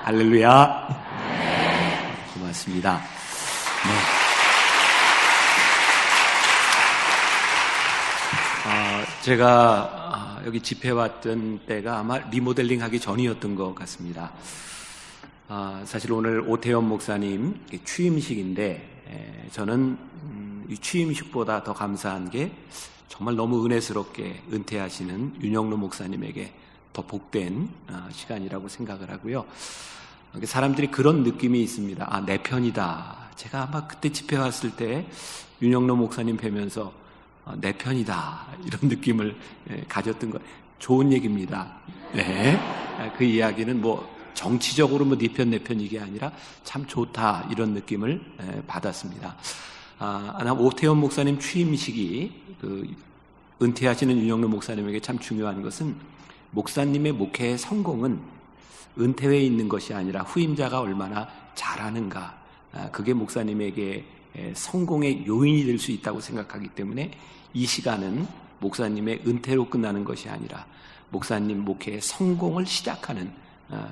할렐루야. 고맙습니다. 제가 여기 집회 왔던 때가 아마 리모델링 하기 전이었던 것 같습니다. 사실 오늘 오태원 목사님 취임식인데 저는 이 취임식보다 더 감사한 게 정말 너무 은혜스럽게 은퇴하시는 윤영로 목사님에게 더 복된 시간이라고 생각을 하고요. 사람들이 그런 느낌이 있습니다. 내 편이다. 제가 아마 그때 집회 왔을 때 윤영로 목사님 뵈면서 내 편이다 이런 느낌을 가졌던 거 좋은 얘기입니다. 네, 그 이야기는 뭐 정치적으로 뭐 네 편 내 편 이게 아니라 참 좋다 이런 느낌을 받았습니다. 오태원 목사님 취임식이 은퇴하시는 윤영로 목사님에게 참 중요한 것은 목사님의 목회의 성공은 은퇴에 있는 것이 아니라 후임자가 얼마나 잘하는가, 그게 목사님에게 성공의 요인이 될 수 있다고 생각하기 때문에 이 시간은 목사님의 은퇴로 끝나는 것이 아니라 목사님 목회의 성공을 시작하는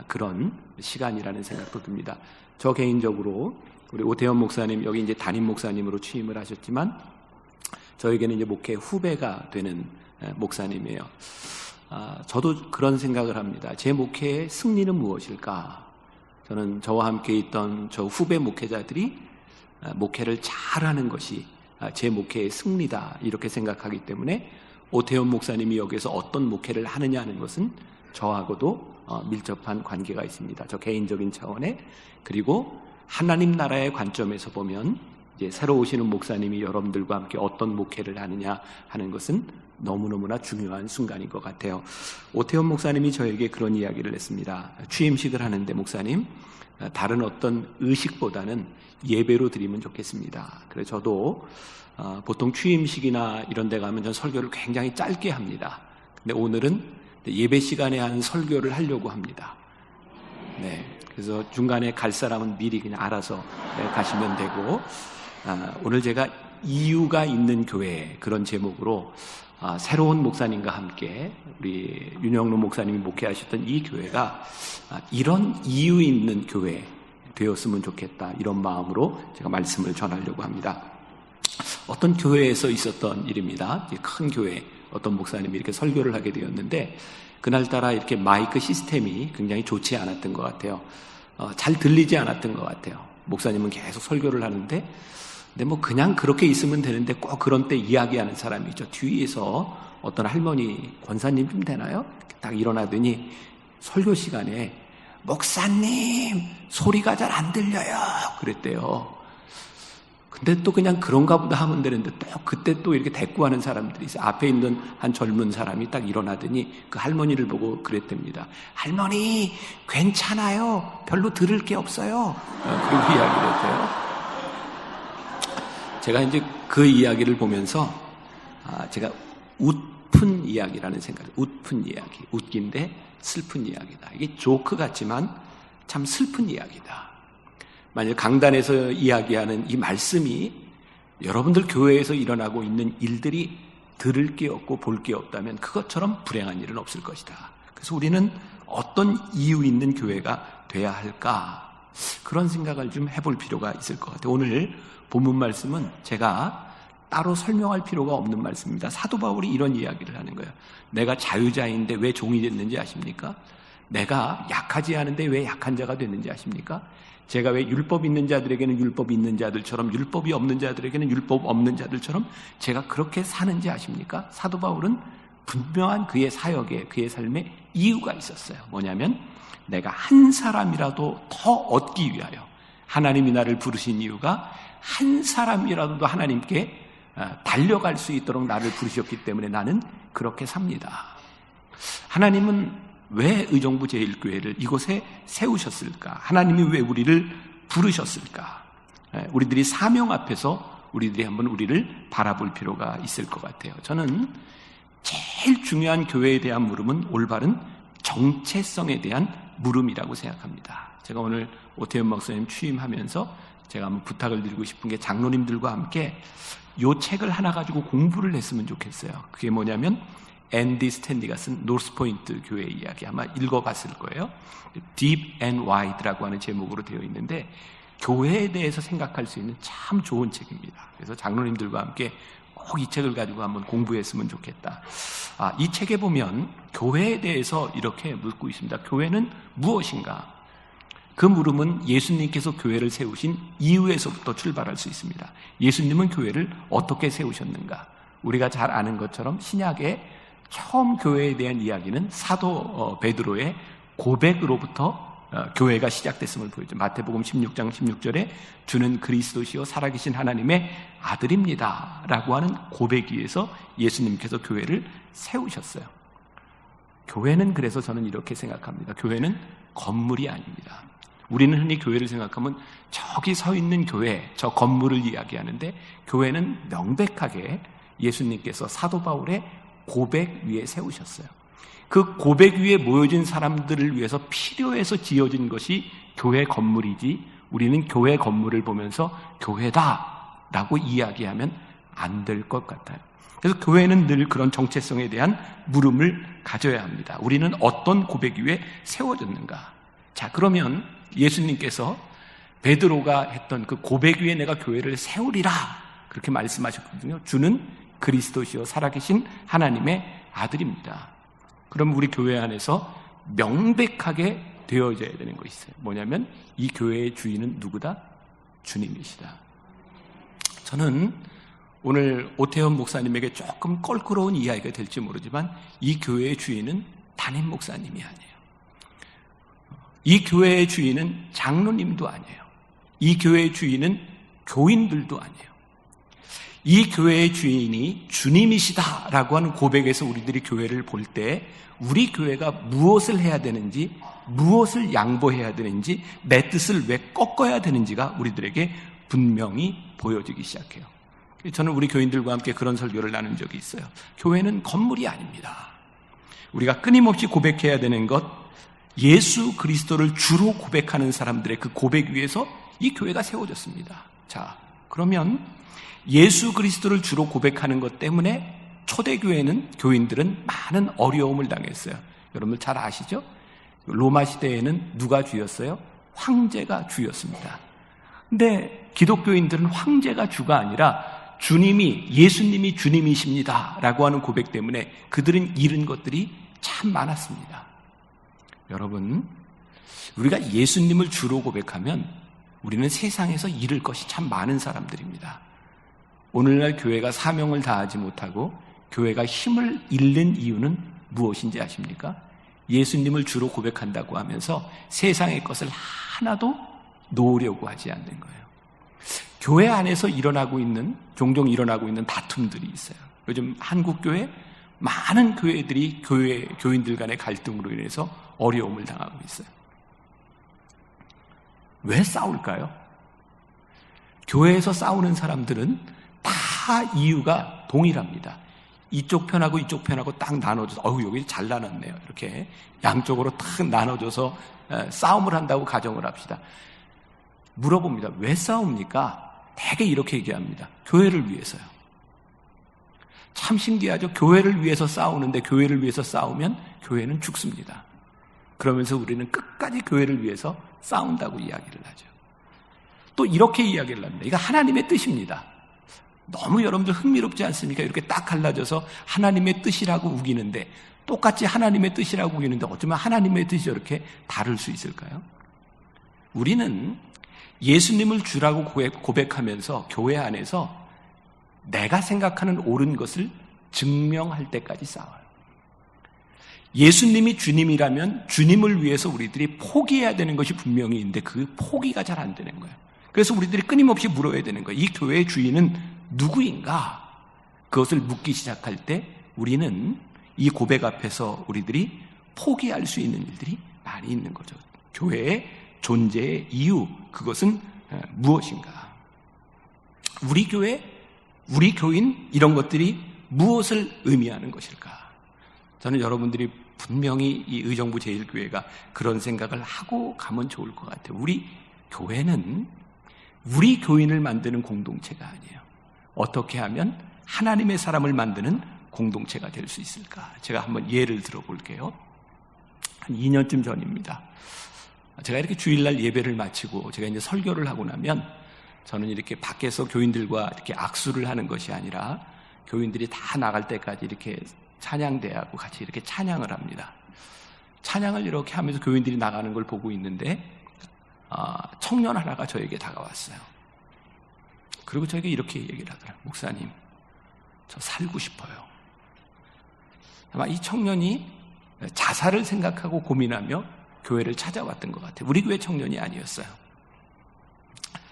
그런 시간이라는 생각도 듭니다. 저 개인적으로 우리 오태원 목사님 여기 이제 담임 목사님으로 취임을 하셨지만 저에게는 이제 목회 후배가 되는 목사님이에요. 저도 그런 생각을 합니다. 제 목회의 승리는 무엇일까? 저는 저와 함께 있던 저 후배 목회자들이 목회를 잘하는 것이 제 목회의 승리다 이렇게 생각하기 때문에 오태원 목사님이 여기서 어떤 목회를 하느냐 하는 것은 저하고도 밀접한 관계가 있습니다. 저 개인적인 차원에. 그리고 하나님 나라의 관점에서 보면 이제 새로 오시는 목사님이 여러분들과 함께 어떤 목회를 하느냐 하는 것은 너무너무나 중요한 순간인 것 같아요. 오태원 목사님이 저에게 그런 이야기를 했습니다. 취임식을 하는데 목사님, 다른 어떤 의식보다는 예배로 드리면 좋겠습니다. 그래서 저도 보통 취임식이나 이런 데 가면 전 설교를 굉장히 짧게 합니다. 근데 오늘은 예배 시간에 한 설교를 하려고 합니다. 네, 그래서 중간에 갈 사람은 미리 그냥 알아서 가시면 되고, 오늘 제가 이유가 있는 교회 그런 제목으로 새로운 목사님과 함께 우리 윤영로 목사님이 목회하셨던 이 교회가 이런 이유 있는 교회 되었으면 좋겠다 이런 마음으로 제가 말씀을 전하려고 합니다. 어떤 교회에서 있었던 일입니다. 큰 교회 어떤 목사님이 이렇게 설교를 하게 되었는데 그날따라 이렇게 마이크 시스템이 굉장히 좋지 않았던 것 같아요. 잘 들리지 않았던 것 같아요. 목사님은 계속 설교를 하는데 근데 뭐 그냥 그렇게 있으면 되는데 꼭 그런 때 이야기하는 사람이 있죠. 뒤에서 어떤 할머니, 권사님 좀 되나요? 딱 일어나더니 설교 시간에 목사님 소리가 잘 안 들려요 그랬대요. 근데 또 그냥 그런가 보다 하면 되는데 또 그때 또 이렇게 대꾸하는 사람들이 있어요. 앞에 있는 한 젊은 사람이 딱 일어나더니 그 할머니를 보고 그랬답니다. 할머니 괜찮아요. 별로 들을 게 없어요. 그렇게 이야기를 했대요. 제가 이제 그 이야기를 보면서 제가 웃픈 이야기라는 생각, 웃픈 이야기, 웃긴데 슬픈 이야기다. 이게 조크 같지만 참 슬픈 이야기다. 만약 강단에서 이야기하는 이 말씀이 여러분들 교회에서 일어나고 있는 일들이 들을 게 없고 볼 게 없다면 그것처럼 불행한 일은 없을 것이다. 그래서 우리는 어떤 이유 있는 교회가 돼야 할까? 그런 생각을 좀 해볼 필요가 있을 것 같아요. 오늘 본문 말씀은 제가 따로 설명할 필요가 없는 말씀입니다. 사도 바울이 이런 이야기를 하는 거예요. 내가 자유자인데 왜 종이 됐는지 아십니까? 내가 약하지 않은데 왜 약한 자가 됐는지 아십니까? 제가 왜 율법 있는 자들에게는 율법이 있는 자들처럼 율법이 없는 자들에게는 율법 없는 자들처럼 제가 그렇게 사는지 아십니까? 사도 바울은 분명한 그의 사역에 그의 삶에 이유가 있었어요. 뭐냐면 내가 한 사람이라도 더 얻기 위하여 하나님이 나를 부르신 이유가 한 사람이라도 하나님께 달려갈 수 있도록 나를 부르셨기 때문에 나는 그렇게 삽니다. 하나님은 왜 의정부 제1교회를 이곳에 세우셨을까? 하나님이 왜 우리를 부르셨을까? 우리들이 사명 앞에서 우리들이 한번 우리를 바라볼 필요가 있을 것 같아요. 저는 제일 중요한 교회에 대한 물음은 올바른 정체성에 대한 물음이라고 생각합니다. 제가 오늘 오태원 목사님 취임하면서 제가 한번 부탁을 드리고 싶은 게 장로님들과 함께 이 책을 하나 가지고 공부를 했으면 좋겠어요. 그게 뭐냐면 앤디 스탠리가 쓴 노스포인트 교회 이야기 아마 읽어봤을 거예요. Deep and Wide라고 하는 제목으로 되어 있는데 교회에 대해서 생각할 수 있는 참 좋은 책입니다. 그래서 장로님들과 함께 꼭 이 책을 가지고 한번 공부했으면 좋겠다. 이 책에 보면 교회에 대해서 이렇게 묻고 있습니다. 교회는 무엇인가? 그 물음은 예수님께서 교회를 세우신 이유에서부터 출발할 수 있습니다. 예수님은 교회를 어떻게 세우셨는가? 우리가 잘 아는 것처럼 신약의 처음 교회에 대한 이야기는 사도 베드로의 고백으로부터 교회가 시작됐음을 보여줘. 마태복음 16장 16절에 주는 그리스도시요 살아계신 하나님의 아들입니다 라고 하는 고백 위에서 예수님께서 교회를 세우셨어요. 교회는 그래서 저는 이렇게 생각합니다. 교회는 건물이 아닙니다. 우리는 흔히 교회를 생각하면 저기 서 있는 교회, 저 건물을 이야기하는데 교회는 명백하게 예수님께서 사도 바울의 고백 위에 세우셨어요. 그 고백 위에 모여진 사람들을 위해서 필요해서 지어진 것이 교회 건물이지 우리는 교회 건물을 보면서 교회다라고 이야기하면 안 될 것 같아요. 그래서 교회는 늘 그런 정체성에 대한 물음을 가져야 합니다. 우리는 어떤 고백 위에 세워졌는가? 자, 그러면 예수님께서 베드로가 했던 그 고백 위에 내가 교회를 세우리라 그렇게 말씀하셨거든요. 주는 그리스도시요 살아계신 하나님의 아들입니다. 그럼 우리 교회 안에서 명백하게 되어져야 되는 것이 있어요. 뭐냐면 이 교회의 주인은 누구다? 주님이시다. 저는 오늘 오태현 목사님에게 조금 껄끄러운 이야기가 될지 모르지만 이 교회의 주인은 담임 목사님이 아니에요. 이 교회의 주인은 장로님도 아니에요. 이 교회의 주인은 교인들도 아니에요. 이 교회의 주인이 주님이시다라고 하는 고백에서 우리들이 교회를 볼 때 우리 교회가 무엇을 해야 되는지, 무엇을 양보해야 되는지, 내 뜻을 왜 꺾어야 되는지가 우리들에게 분명히 보여지기 시작해요. 저는 우리 교인들과 함께 그런 설교를 나눈 적이 있어요. 교회는 건물이 아닙니다. 우리가 끊임없이 고백해야 되는 것, 예수 그리스도를 주로 고백하는 사람들의 그 고백 위에서 이 교회가 세워졌습니다. 자, 그러면 예수 그리스도를 주로 고백하는 것 때문에 초대교회는 교인들은 많은 어려움을 당했어요. 여러분들 잘 아시죠? 로마 시대에는 누가 주였어요? 황제가 주였습니다. 근데 기독교인들은 황제가 주가 아니라 예수님이 주님이십니다 라고 하는 고백 때문에 그들은 잃은 것들이 참 많았습니다. 여러분, 우리가 예수님을 주로 고백하면 우리는 세상에서 잃을 것이 참 많은 사람들입니다. 오늘날 교회가 사명을 다하지 못하고 교회가 힘을 잃는 이유는 무엇인지 아십니까? 예수님을 주로 고백한다고 하면서 세상의 것을 하나도 놓으려고 하지 않는 거예요. 교회 안에서 종종 일어나고 있는 다툼들이 있어요. 요즘 한국교회 많은 교회들이 교인들 간의 갈등으로 인해서 어려움을 당하고 있어요. 왜 싸울까요? 교회에서 싸우는 사람들은 다 이유가 동일합니다. 이쪽 편하고 이쪽 편하고 딱 나눠줘서 여기 잘 나눴네요. 이렇게 양쪽으로 딱 나눠줘서 싸움을 한다고 가정을 합시다. 물어봅니다. 왜 싸웁니까? 대개 이렇게 얘기합니다. 교회를 위해서요. 참 신기하죠? 교회를 위해서 싸우는데 교회를 위해서 싸우면 교회는 죽습니다. 그러면서 우리는 끝까지 교회를 위해서 싸운다고 이야기를 하죠. 또 이렇게 이야기를 합니다. 이거 하나님의 뜻입니다. 너무 여러분들 흥미롭지 않습니까? 이렇게 딱 갈라져서 하나님의 뜻이라고 우기는데 똑같이 하나님의 뜻이라고 우기는데 어쩌면 하나님의 뜻이 이렇게 다를 수 있을까요? 우리는 예수님을 주라고 고백하면서 교회 안에서 내가 생각하는 옳은 것을 증명할 때까지 싸워요. 예수님이 주님이라면 주님을 위해서 우리들이 포기해야 되는 것이 분명히 있는데 그 포기가 잘 안 되는 거예요. 그래서 우리들이 끊임없이 물어야 되는 거예요. 이 교회의 주인은 누구인가? 그것을 묻기 시작할 때 우리는 이 고백 앞에서 우리들이 포기할 수 있는 일들이 많이 있는 거죠. 교회의 존재의 이유, 그것은 무엇인가? 우리 교회, 우리 교인, 이런 것들이 무엇을 의미하는 것일까? 저는 여러분들이 분명히 이 의정부 제1교회가 그런 생각을 하고 가면 좋을 것 같아요. 우리 교회는 우리 교인을 만드는 공동체가 아니에요. 어떻게 하면 하나님의 사람을 만드는 공동체가 될 수 있을까? 제가 한번 예를 들어볼게요. 한 2년쯤 전입니다. 제가 이렇게 주일날 예배를 마치고 제가 이제 설교를 하고 나면 저는 이렇게 밖에서 교인들과 이렇게 악수를 하는 것이 아니라 교인들이 다 나갈 때까지 이렇게 찬양대하고 같이 이렇게 찬양을 합니다. 찬양을 이렇게 하면서 교인들이 나가는 걸 보고 있는데 청년 하나가 저에게 다가왔어요. 그리고 저에게 이렇게 얘기를 하더라고요. 목사님, 저 살고 싶어요. 아마 이 청년이 자살을 생각하고 고민하며 교회를 찾아왔던 것 같아요. 우리 교회 청년이 아니었어요.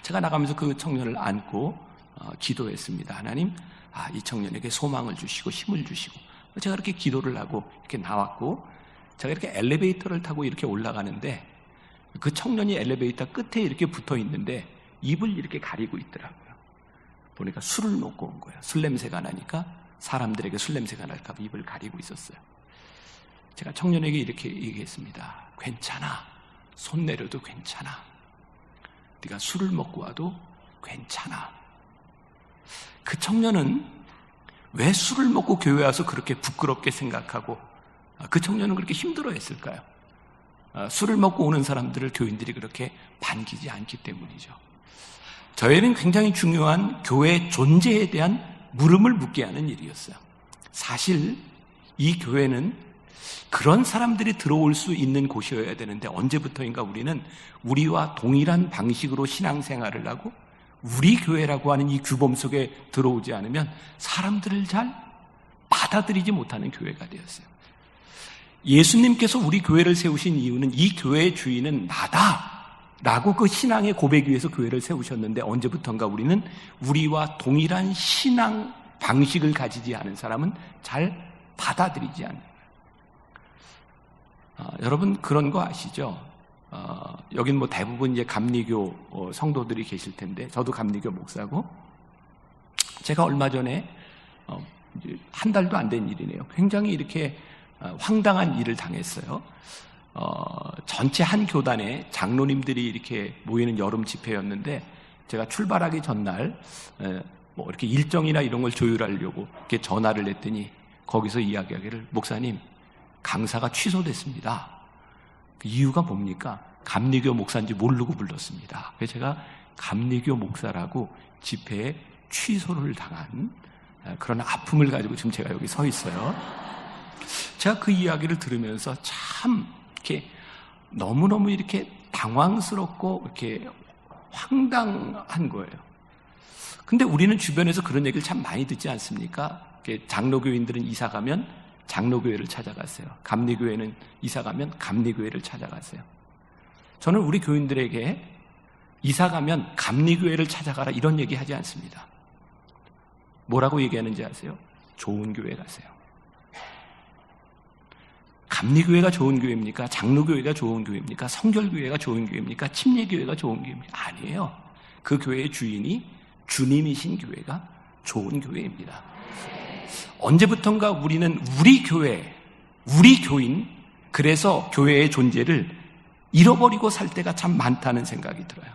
제가 나가면서 그 청년을 안고 기도했습니다. 하나님, 이 청년에게 소망을 주시고 힘을 주시고. 제가 이렇게 기도를 하고 이렇게 나왔고, 제가 이렇게 엘리베이터를 타고 이렇게 올라가는데 그 청년이 엘리베이터 끝에 이렇게 붙어 있는데 입을 이렇게 가리고 있더라고요. 보니까 술을 먹고 온 거예요. 술 냄새가 나니까 사람들에게 술 냄새가 날까 봐 입을 가리고 있었어요. 제가 청년에게 이렇게 얘기했습니다. 괜찮아. 손 내려도 괜찮아. 네가 술을 먹고 와도 괜찮아. 그 청년은 왜 술을 먹고 교회 와서 그렇게 부끄럽게 생각하고 그 청년은 그렇게 힘들어했을까요? 술을 먹고 오는 사람들을 교인들이 그렇게 반기지 않기 때문이죠. 저에게는 굉장히 중요한 교회의 존재에 대한 물음을 묻게 하는 일이었어요. 사실 이 교회는 그런 사람들이 들어올 수 있는 곳이어야 되는데 언제부터인가 우리는 우리와 동일한 방식으로 신앙생활을 하고 우리 교회라고 하는 이 규범 속에 들어오지 않으면 사람들을 잘 받아들이지 못하는 교회가 되었어요. 예수님께서 우리 교회를 세우신 이유는 이 교회의 주인은 나다 라고 그 신앙의 고백 위에서 교회를 세우셨는데 언제부턴가 우리는 우리와 동일한 신앙 방식을 가지지 않은 사람은 잘 받아들이지 않는 거예요. 여러분 그런 거 아시죠? 여긴 뭐 대부분 이제 감리교 성도들이 계실 텐데 저도 감리교 목사고 제가 얼마 전에 이제 한 달도 안 된 일이네요. 굉장히 이렇게 황당한 일을 당했어요. 전체 한 교단에 장로님들이 이렇게 모이는 여름 집회였는데 제가 출발하기 전날 뭐 이렇게 일정이나 이런 걸 조율하려고 이렇게 전화를 했더니 거기서 이야기하기를 목사님 강사가 취소됐습니다. 그 이유가 뭡니까? 감리교 목사인지 모르고 불렀습니다. 그래서 제가 감리교 목사라고 집회에 취소를 당한 그런 아픔을 가지고 지금 제가 여기 서 있어요. 제가 그 이야기를 들으면서 참 이렇게 너무너무 이렇게 당황스럽고 이렇게 황당한 거예요. 근데 우리는 주변에서 그런 얘기를 참 많이 듣지 않습니까? 장로교인들은 이사 가면 장로교회를 찾아가세요. 감리교회는 이사 가면 감리교회를 찾아가세요. 저는 우리 교인들에게 이사 가면 감리교회를 찾아가라 이런 얘기 하지 않습니다. 뭐라고 얘기하는지 아세요? 좋은 교회 가세요. 감리교회가 좋은 교회입니까? 장로교회가 좋은 교회입니까? 성결교회가 좋은 교회입니까? 침례교회가 좋은 교회입니까? 아니에요. 그 교회의 주인이 주님이신 교회가 좋은 교회입니다. 언제부턴가 우리는 우리 교회, 우리 교인, 그래서 교회의 존재를 잃어버리고 살 때가 참 많다는 생각이 들어요.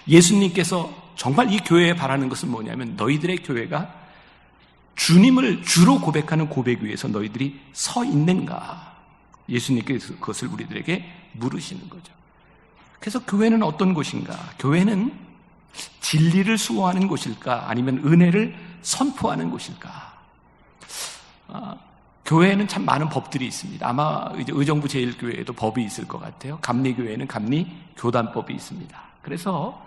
예수님께서 정말 이 교회에 바라는 것은 뭐냐면 너희들의 교회가 주님을 주로 고백하는 고백 위에서 너희들이 서 있는가? 예수님께서 그것을 우리들에게 물으시는 거죠. 그래서 교회는 어떤 곳인가? 교회는 진리를 수호하는 곳일까? 아니면 은혜를 선포하는 곳일까? 교회에는 참 많은 법들이 있습니다. 아마 이제 의정부 제1교회에도 법이 있을 것 같아요. 감리교회는 감리교단법이 있습니다. 그래서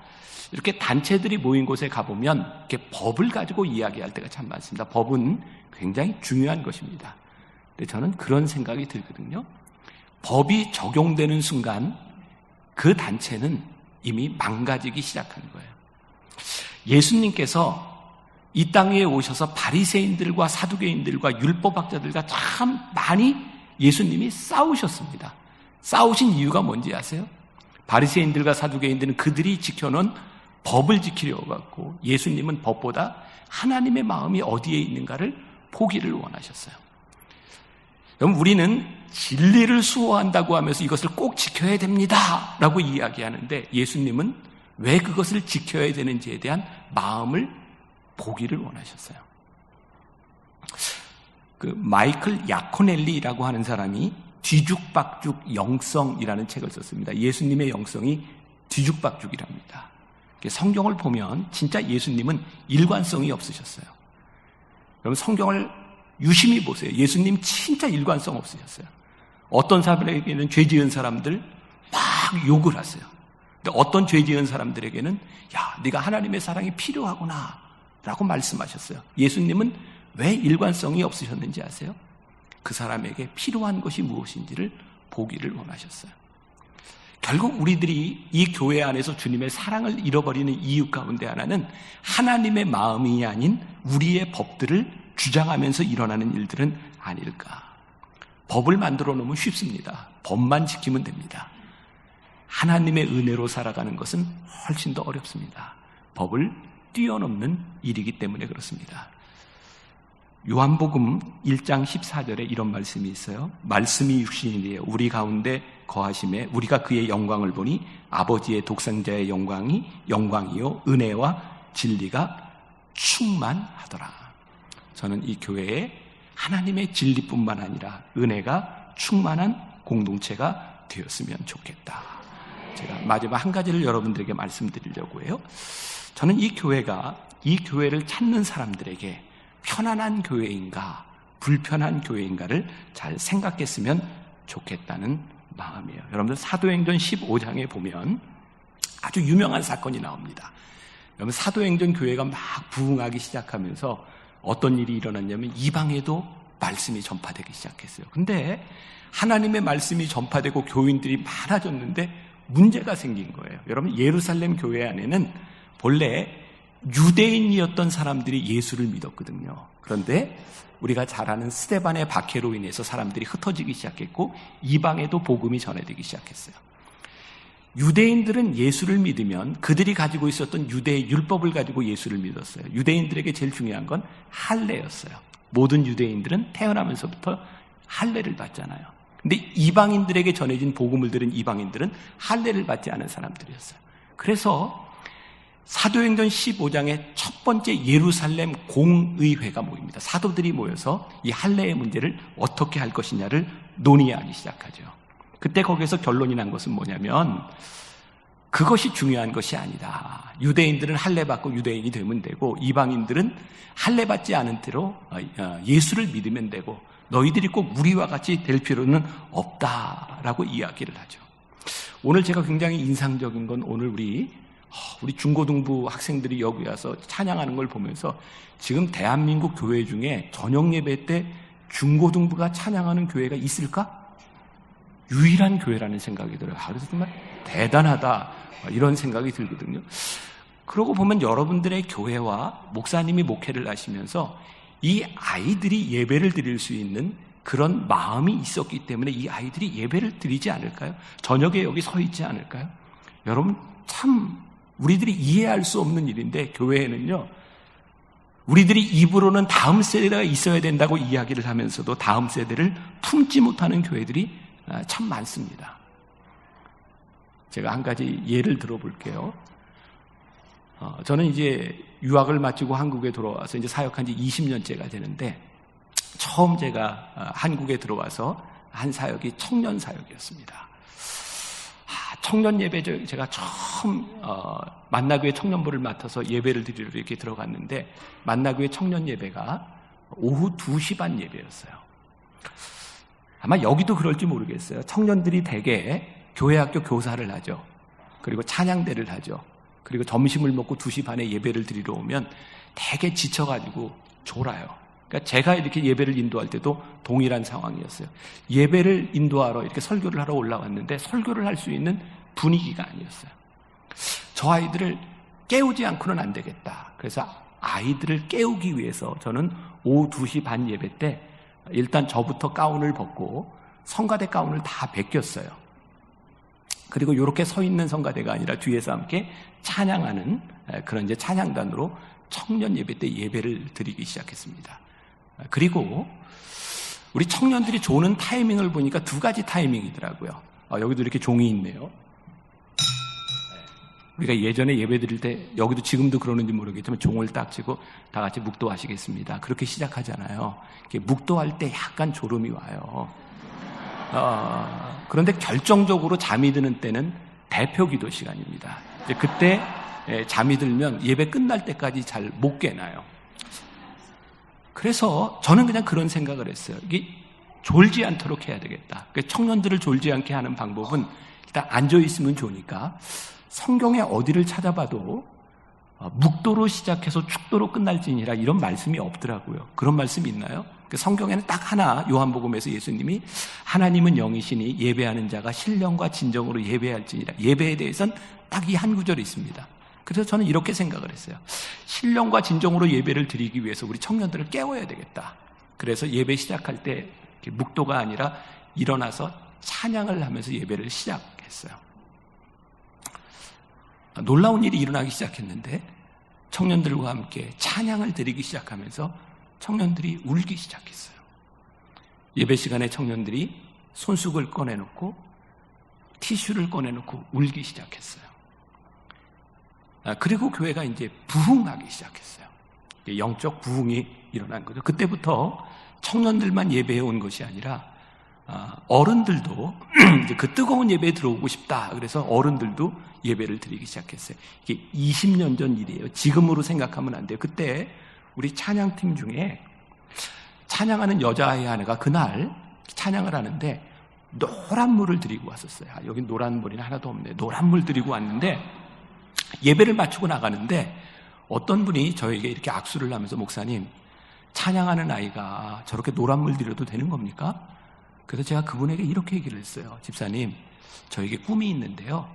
이렇게 단체들이 모인 곳에 가보면 이렇게 법을 가지고 이야기할 때가 참 많습니다. 법은 굉장히 중요한 것입니다. 근데 저는 그런 생각이 들거든요. 법이 적용되는 순간 그 단체는 이미 망가지기 시작하는 거예요. 예수님께서 이 땅에 오셔서 바리새인들과 사두개인들과 율법학자들과 참 많이 예수님이 싸우셨습니다. 싸우신 이유가 뭔지 아세요? 바리새인들과 사두개인들은 그들이 지켜놓은 법을 지키려고 했고 예수님은 법보다 하나님의 마음이 어디에 있는가를 보기를 원하셨어요. 여러분 우리는 진리를 수호한다고 하면서 이것을 꼭 지켜야 됩니다 라고 이야기하는데 예수님은 왜 그것을 지켜야 되는지에 대한 마음을 보기를 원하셨어요. 그 마이클 야코넬리라고 하는 사람이 뒤죽박죽 영성이라는 책을 썼습니다. 예수님의 영성이 뒤죽박죽이랍니다. 성경을 보면 진짜 예수님은 일관성이 없으셨어요. 여러분 성경을 유심히 보세요. 예수님 진짜 일관성 없으셨어요. 어떤 사람에게는 죄 지은 사람들 막 욕을 하세요. 근데 어떤 죄 지은 사람들에게는 야, 네가 하나님의 사랑이 필요하구나 라고 말씀하셨어요. 예수님은 왜 일관성이 없으셨는지 아세요? 그 사람에게 필요한 것이 무엇인지를 보기를 원하셨어요. 결국 우리들이 이 교회 안에서 주님의 사랑을 잃어버리는 이유 가운데 하나는 하나님의 마음이 아닌 우리의 법들을 주장하면서 일어나는 일들은 아닐까. 법을 만들어 놓으면 쉽습니다. 법만 지키면 됩니다. 하나님의 은혜로 살아가는 것은 훨씬 더 어렵습니다. 법을 뛰어넘는 일이기 때문에 그렇습니다. 요한복음 1장 14절에 이런 말씀이 있어요. 말씀이 육신이 되어 우리 가운데 거하심에 우리가 그의 영광을 보니 아버지의 독생자의 영광이요 은혜와 진리가 충만하더라. 저는 이 교회에 하나님의 진리뿐만 아니라 은혜가 충만한 공동체가 되었으면 좋겠다. 제가 마지막 한 가지를 여러분들에게 말씀드리려고 해요. 저는 이 교회가 이 교회를 찾는 사람들에게 편안한 교회인가 불편한 교회인가를 잘 생각했으면 좋겠다는 마음이에요. 여러분들 사도행전 15장에 보면 아주 유명한 사건이 나옵니다. 여러분 사도행전 교회가 막 부흥하기 시작하면서 어떤 일이 일어났냐면 이방에도 말씀이 전파되기 시작했어요. 근데 하나님의 말씀이 전파되고 교인들이 많아졌는데 문제가 생긴 거예요. 여러분 예루살렘 교회 안에는 본래 유대인이었던 사람들이 예수를 믿었거든요. 그런데 우리가 잘 아는 스데반의 박해로 인해서 사람들이 흩어지기 시작했고 이방에도 복음이 전해지기 시작했어요. 유대인들은 예수를 믿으면 그들이 가지고 있었던 유대의 율법을 가지고 예수를 믿었어요. 유대인들에게 제일 중요한 건 할례였어요. 모든 유대인들은 태어나면서부터 할례를 받잖아요. 근데 이방인들에게 전해진 복음을 들은 이방인들은 할례를 받지 않은 사람들이었어요. 그래서 사도행전 15장의 첫 번째 예루살렘 공의회가 모입니다. 사도들이 모여서 이 할례의 문제를 어떻게 할 것이냐를 논의하기 시작하죠. 그때 거기서 결론이 난 것은 뭐냐면 그것이 중요한 것이 아니다. 유대인들은 할례 받고 유대인이 되면 되고 이방인들은 할례 받지 않은 대로 예수를 믿으면 되고 너희들이 꼭 우리와 같이 될 필요는 없다라고 이야기를 하죠. 오늘 제가 굉장히 인상적인 건 오늘 우리 중고등부 학생들이 여기 와서 찬양하는 걸 보면서 지금 대한민국 교회 중에 저녁 예배 때 중고등부가 찬양하는 교회가 있을까? 유일한 교회라는 생각이 들어요. 그래서 정말 대단하다 이런 생각이 들거든요. 그러고 보면 여러분들의 교회와 목사님이 목회를 하시면서 이 아이들이 예배를 드릴 수 있는 그런 마음이 있었기 때문에 이 아이들이 예배를 드리지 않을까요? 저녁에 여기 서 있지 않을까요? 여러분 참 우리들이 이해할 수 없는 일인데 교회에는요 우리들이 입으로는 다음 세대가 있어야 된다고 이야기를 하면서도 다음 세대를 품지 못하는 교회들이 참 많습니다. 제가 한 가지 예를 들어볼게요. 저는 이제 유학을 마치고 한국에 들어와서 이제 사역한 지 20년째가 되는데 처음 제가 한국에 들어와서 한 사역이 청년 사역이었습니다. 청년 예배 제가 처음 만나교회 청년부를 맡아서 예배를 드리러 이렇게 들어갔는데 만나교회 청년 예배가 오후 2시 반 예배였어요. 아마 여기도 그럴지 모르겠어요. 청년들이 대개 교회 학교 교사를 하죠. 그리고 찬양대를 하죠. 그리고 점심을 먹고 2시 반에 예배를 드리러 오면 대개 지쳐가지고 졸아요. 그러니까 제가 이렇게 예배를 인도할 때도 동일한 상황이었어요. 예배를 인도하러 이렇게 설교를 하러 올라왔는데 설교를 할 수 있는 분위기가 아니었어요. 저 아이들을 깨우지 않고는 안 되겠다. 그래서 아이들을 깨우기 위해서 저는 오후 2시 반 예배 때 일단 저부터 가운을 벗고 성가대 가운을 다 벗겼어요. 그리고 이렇게 서 있는 성가대가 아니라 뒤에서 함께 찬양하는 그런 이제 찬양단으로 청년 예배 때 예배를 드리기 시작했습니다. 그리고 우리 청년들이 조는 타이밍을 보니까 2가지 타이밍이더라고요. 여기도 이렇게 종이 있네요. 우리가 예전에 예배 드릴 때, 여기도 지금도 그러는지 모르겠지만 종을 딱 쥐고 다 같이 묵도하시겠습니다. 그렇게 시작하잖아요. 묵도할 때 약간 졸음이 와요. 그런데 결정적으로 잠이 드는 때는 대표 기도 시간입니다. 이제 그때 잠이 들면 예배 끝날 때까지 잘 못 깨나요. 그래서 저는 그냥 그런 생각을 했어요. 이게 졸지 않도록 해야 되겠다. 청년들을 졸지 않게 하는 방법은 일단 앉아있으면 좋으니까 성경에 어디를 찾아봐도 묵도로 시작해서 축도로 끝날지니라 이런 말씀이 없더라고요. 그런 말씀이 있나요? 성경에는 딱 하나, 요한복음에서 예수님이 하나님은 영이시니 예배하는 자가 신령과 진정으로 예배할지니라. 예배에 대해서는 딱 이 한 구절이 있습니다. 그래서 저는 이렇게 생각을 했어요. 신령과 진정으로 예배를 드리기 위해서 우리 청년들을 깨워야 되겠다. 그래서 예배 시작할 때 묵도가 아니라 일어나서 찬양을 하면서 예배를 시작했어요. 놀라운 일이 일어나기 시작했는데 청년들과 함께 찬양을 드리기 시작하면서 청년들이 울기 시작했어요. 예배 시간에 청년들이 손수건을 꺼내놓고 티슈를 꺼내놓고 울기 시작했어요. 그리고 교회가 이제 부흥하기 시작했어요. 영적 부흥이 일어난 거죠. 그때부터 청년들만 예배해 온 것이 아니라 어른들도 이제 그 뜨거운 예배에 들어오고 싶다. 그래서 어른들도 예배를 드리기 시작했어요. 이게 20년 전 일이에요. 지금으로 생각하면 안 돼요. 그때 우리 찬양팀 중에 찬양하는 여자아이 하나가 그날 찬양을 하는데 노란 물을 드리고 왔었어요. 여기 노란 물이 하나도 없네. 노란 물 드리고 왔는데 예배를 마치고 나가는데 어떤 분이 저에게 이렇게 악수를 하면서 목사님, 찬양하는 아이가 저렇게 노란 물 드려도 되는 겁니까? 그래서 제가 그분에게 이렇게 얘기를 했어요. 집사님, 저에게 꿈이 있는데요.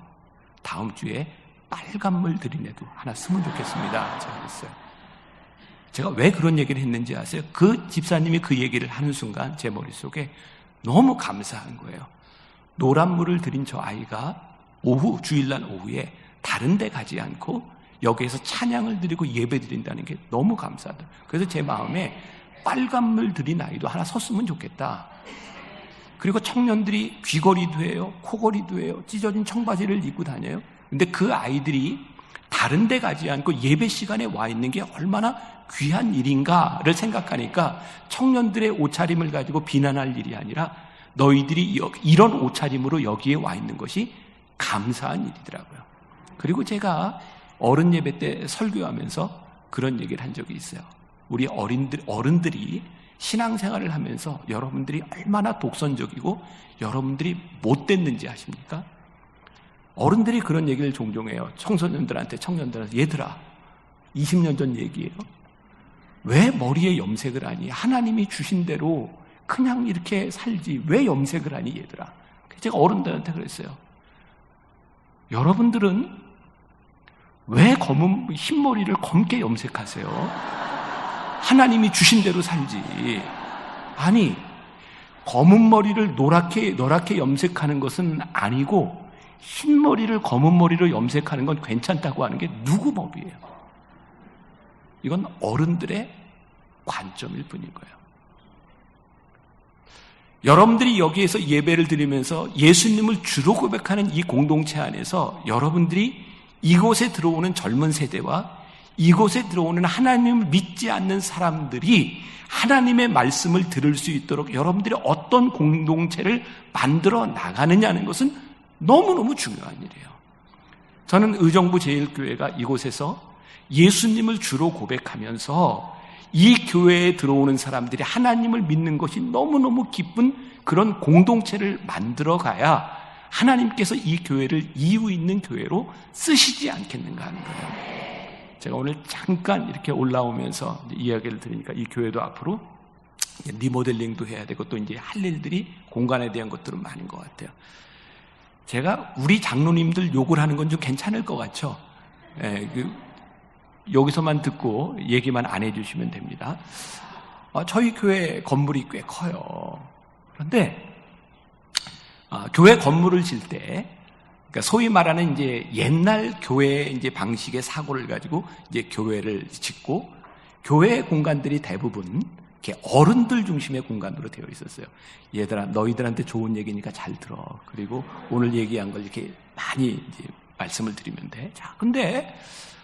다음 주에 빨간 물 드린 애도 하나 쓰면 좋겠습니다. 제가 그랬어요. 제가 왜 그런 얘기를 했는지 아세요? 그 집사님이 그 얘기를 하는 순간 제 머릿속에 너무 감사한 거예요. 노란 물을 드린 저 아이가 주일날 오후에 다른 데 가지 않고 여기에서 찬양을 드리고 예배 드린다는 게 너무 감사하다. 그래서 제 마음에 빨간 물 드린 아이도 하나 섰으면 좋겠다. 그리고 청년들이 귀걸이도 해요, 코걸이도 해요, 찢어진 청바지를 입고 다녀요. 근데 그 아이들이 다른 데 가지 않고 예배 시간에 와 있는 게 얼마나 귀한 일인가를 생각하니까 청년들의 옷차림을 가지고 비난할 일이 아니라 너희들이 이런 옷차림으로 여기에 와 있는 것이 감사한 일이더라고요. 그리고 제가 어른 예배 때 설교하면서 그런 얘기를 한 적이 있어요. 우리 어른들이 신앙생활을 하면서 여러분들이 얼마나 독선적이고 여러분들이 못됐는지 아십니까? 어른들이 그런 얘기를 종종 해요. 청소년들한테, 청년들한테. 얘들아, 20년 전 얘기예요. 왜 머리에 염색을 하니? 하나님이 주신 대로 그냥 이렇게 살지 왜 염색을 하니 얘들아? 제가 어른들한테 그랬어요. 여러분들은 왜 흰머리를 검게 염색하세요? 하나님이 주신 대로 살지. 아니, 검은 머리를 노랗게 염색하는 것은 아니고 흰머리를 검은 머리로 염색하는 건 괜찮다고 하는 게 누구 법이에요? 이건 어른들의 관점일 뿐인 거예요. 여러분들이 여기에서 예배를 드리면서 예수님을 주로 고백하는 이 공동체 안에서 여러분들이 이곳에 들어오는 젊은 세대와 이곳에 들어오는 하나님을 믿지 않는 사람들이 하나님의 말씀을 들을 수 있도록 여러분들이 어떤 공동체를 만들어 나가느냐는 것은 너무너무 중요한 일이에요. 저는 의정부 제일교회가 이곳에서 예수님을 주로 고백하면서 이 교회에 들어오는 사람들이 하나님을 믿는 것이 너무너무 기쁜 그런 공동체를 만들어 가야 하나님께서 이 교회를 이유 있는 교회로 쓰시지 않겠는가 하는 거예요. 제가 오늘 잠깐 이렇게 올라오면서 이야기를 들으니까 이 교회도 앞으로 리모델링도 해야 되고 또 이제 할 일들이 공간에 대한 것들은 많은 것 같아요. 제가 우리 장로님들 욕을 하는 건 좀 괜찮을 것 같죠? 여기서만 듣고 얘기만 안 해주시면 됩니다. 저희 교회 건물이 꽤 커요. 그런데 교회 건물을 질 때, 그러니까 소위 말하는 이제 옛날 교회 이제 방식의 사고를 가지고 이제 교회를 짓고 교회 공간들이 대부분 이렇게 어른들 중심의 공간으로 되어 있었어요. 얘들아, 너희들한테 좋은 얘기니까 잘 들어. 그리고 오늘 얘기한 걸 이렇게 많이 이제 말씀을 드리면 돼. 자, 근데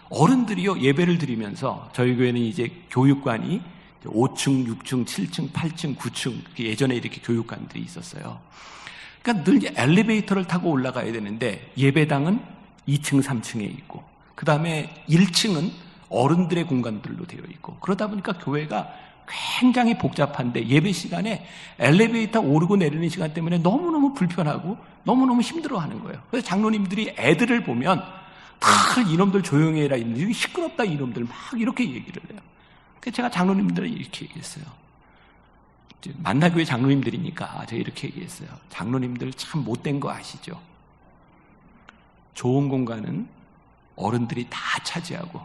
어른들이요, 예배를 드리면서 저희 교회는 이제 교육관이 5층, 6층, 7층, 8층, 9층, 예전에 이렇게 교육관들이 있었어요. 그러니까 늘 엘리베이터를 타고 올라가야 되는데 예배당은 2층, 3층에 있고 그 다음에 1층은 어른들의 공간들로 되어 있고 그러다 보니까 교회가 굉장히 복잡한데 예배 시간에 엘리베이터 오르고 내리는 시간 때문에 너무너무 불편하고 너무너무 힘들어하는 거예요. 그래서 장로님들이 애들을 보면 다 이놈들 조용히 해라, 이놈들 시끄럽다, 이놈들 막 이렇게 얘기를 해요. 그래서 제가 장로님들은 이렇게 얘기했어요. 만나교회 장로님들이니까 제가 이렇게 얘기했어요. 장로님들 참 못된 거 아시죠? 좋은 공간은 어른들이 다 차지하고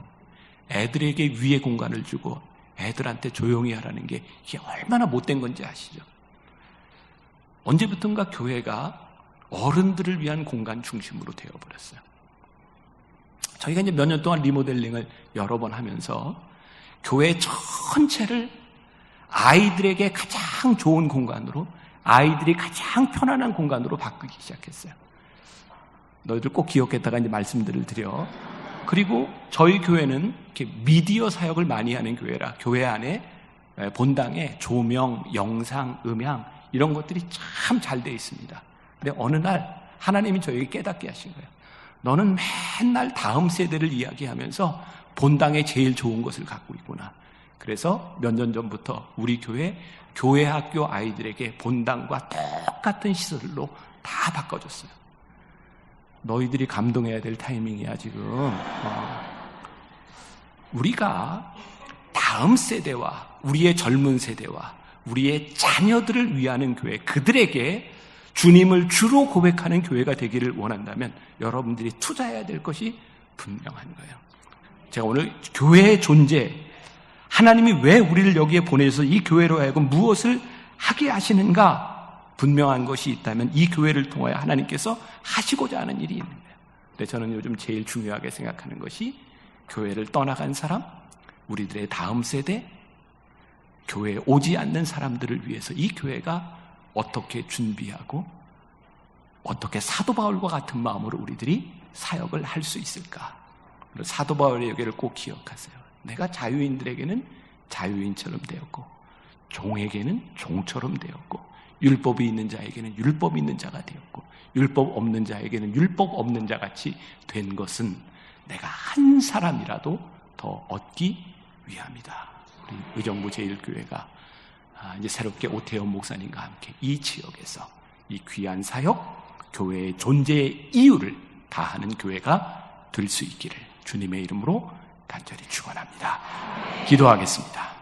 애들에게 위의 공간을 주고 애들한테 조용히 하라는 게 이게 얼마나 못된 건지 아시죠? 언제부턴가 교회가 어른들을 위한 공간 중심으로 되어버렸어요. 저희가 이제 몇 년 동안 리모델링을 여러 번 하면서 교회 전체를 아이들에게 가장 좋은 공간으로, 아이들이 가장 편안한 공간으로 바꾸기 시작했어요. 너희들 꼭 기억했다가 이제 말씀들을 드려. 그리고 저희 교회는 이렇게 미디어 사역을 많이 하는 교회라 교회 안에 본당에 조명, 영상, 음향 이런 것들이 참 잘 돼 있습니다. 근데 어느 날 하나님이 저에게 깨닫게 하신 거예요. 너는 맨날 다음 세대를 이야기하면서 본당에 제일 좋은 것을 갖고 있구나. 그래서 몇 년 전부터 우리 교회 학교 아이들에게 본당과 똑같은 시설로 다 바꿔줬어요. 너희들이 감동해야 될 타이밍이야 지금. 우리가 다음 세대와 우리의 젊은 세대와 우리의 자녀들을 위하는 교회, 그들에게 주님을 주로 고백하는 교회가 되기를 원한다면 여러분들이 투자해야 될 것이 분명한 거예요. 제가 오늘 교회의 존재, 하나님이 왜 우리를 여기에 보내셔서 이 교회로 하여금 무엇을 하게 하시는가 분명한 것이 있다면 이 교회를 통하여 하나님께서 하시고자 하는 일이 있는 거예요. 근데 저는 요즘 제일 중요하게 생각하는 것이 교회를 떠나간 사람, 우리들의 다음 세대, 교회에 오지 않는 사람들을 위해서 이 교회가 어떻게 준비하고 어떻게 사도 바울과 같은 마음으로 우리들이 사역을 할 수 있을까. 사도 바울의 얘기를 꼭 기억하세요. 내가 자유인들에게는 자유인처럼 되었고 종에게는 종처럼 되었고 율법이 있는 자에게는 율법 있는 자가 되었고 율법 없는 자에게는 율법 없는 자같이 된 것은 내가 한 사람이라도 더 얻기 위함이다. 우리 의정부 제1교회가 이제 새롭게 오태원 목사님과 함께 이 지역에서 이 귀한 사역, 교회의 존재의 이유를 다하는 교회가 될 수 있기를 주님의 이름으로 간절히 축원합니다. 기도하겠습니다.